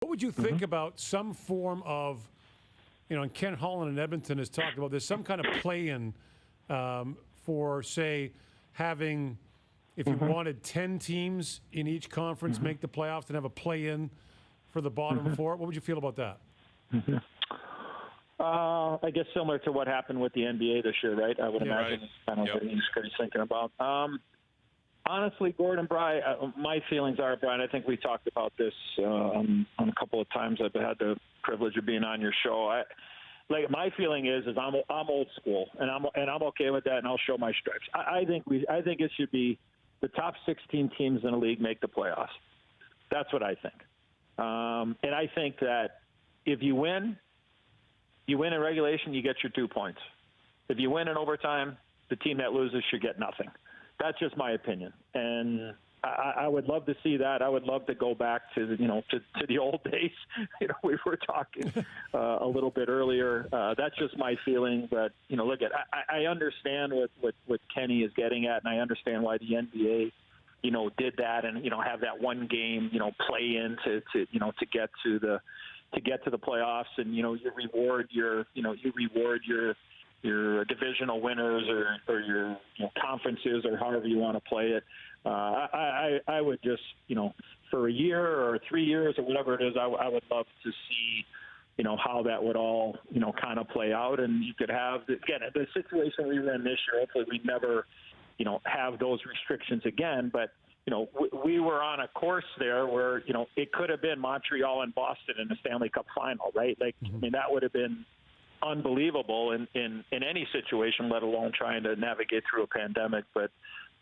What would you think about some form of, and Ken Holland in Edmonton has talked about this, some kind of play-in for, say, having, if you wanted 10 teams in each conference make the playoffs and have a play-in for the bottom four? What would you feel about that? I guess similar to what happened with the NBA this year, right? I would imagine kind of what he's thinking about. Honestly, Gord and Bryan, my feelings are, Bryan, I think we talked about this on a couple of times. I've had the privilege of being on your show. My feeling is I'm old school, and I'm okay with that, and I'll show my stripes. I think it should be the top 16 teams in the league make the playoffs. That's what I think, and I think that if you win in regulation, you get your 2 points. If you win in overtime, the team that loses should get nothing. That's just my opinion, and I would love to see that. I would love to go back to the old days. We were talking a little bit earlier. That's just my feeling. But look at I understand what Kenny is getting at, and I understand why the NBA did that and have that one game play in to get to the playoffs, and you reward your divisional winners or your conferences or however you want to play it. I would just, for a year or 3 years or whatever it is, I would love to see, how that would all, kind of play out. And you could have, again, the situation we were in this year, hopefully we never, have those restrictions again. But, we were on a course there where, it could have been Montreal and Boston in the Stanley Cup final, right? I mean, that would have been unbelievable in any situation, let alone trying to navigate through a pandemic. But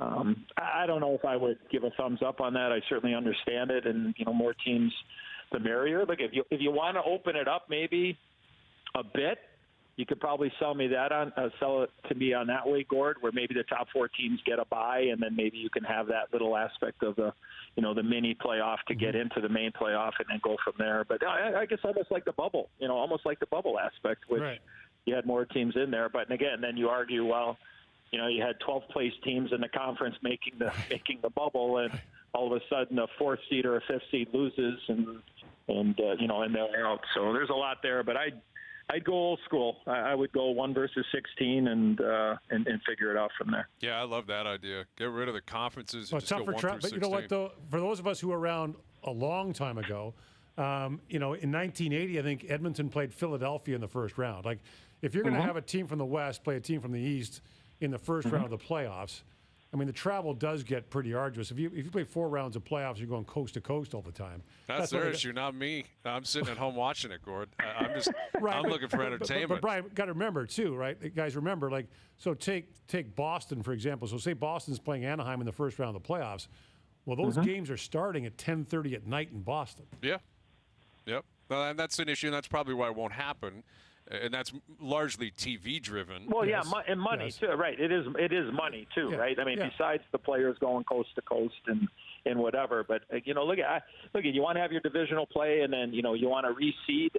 I don't know if I would give a thumbs up on that. I certainly understand it, and more teams, the merrier. Look, if you want to open it up, maybe a bit, you could probably sell it to me on that way, Gord, where maybe the top 4 teams get a bye, and then maybe you can have that little aspect of the mini playoff to get into the main playoff and then go from there. But I guess almost like the bubble, almost like the bubble aspect, which you had more teams in there. But again, then you argue, well, you had 12th place teams in the conference making the bubble, and all of a sudden a 4th seed or a 5th seed loses, and they're out. So there's a lot there, but I'd go old school. I would go 1 versus 16 and figure it out from there. Yeah, I love that idea. Get rid of the conferences. Well, it's tough for but you know what, though? For those of us who were around a long time ago, in 1980, I think Edmonton played Philadelphia in the first round. Like, if you're going to have a team from the West play a team from the East in the first round of the playoffs, I mean, the travel does get pretty arduous. If you play 4 rounds of playoffs, you're going coast to coast all the time. That's their issue, not me. I'm sitting at home watching it, Gord. I'm just I'm looking for entertainment. But Bryan, got to remember too, right? Guys, remember, like, so take Boston for example. So say Boston's playing Anaheim in the first round of the playoffs. Well, those games are starting at 10:30 at night in Boston. Yeah. Yep. Well, and that's an issue, and that's probably why it won't happen. And that's largely TV driven. Well, yeah, and money too, right? It is money too, right? I mean, besides the players going coast to coast and whatever, but you want to have your divisional play, and then you want to reseed,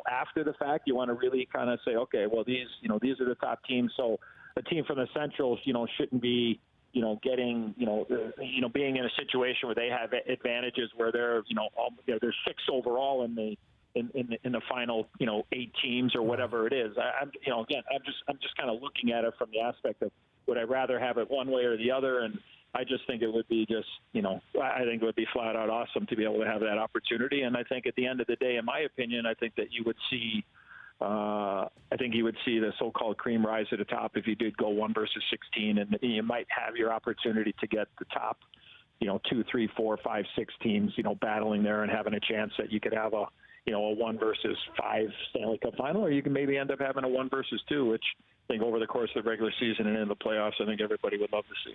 after the fact. You want to really kind of say, okay, well these are the top teams, so a team from the Central, shouldn't be getting being in a situation where they have advantages where they're they're 6 overall in the final 8 teams or whatever it is. I'm just kind of looking at it from the aspect of, would I rather have it one way or the other? And I just think it would be I think it would be flat out awesome to be able to have that opportunity. And I think at the end of the day, in my opinion, I think that you would see the so-called cream rise to the top if you did go 1 versus 16, and you might have your opportunity to get the top 2, 3, 4, 5, 6 teams battling there and having a chance that you could have a 1 versus 5 Stanley Cup final, or you can maybe end up having a 1 versus 2, which I think over the course of the regular season and in the playoffs, I think everybody would love to see.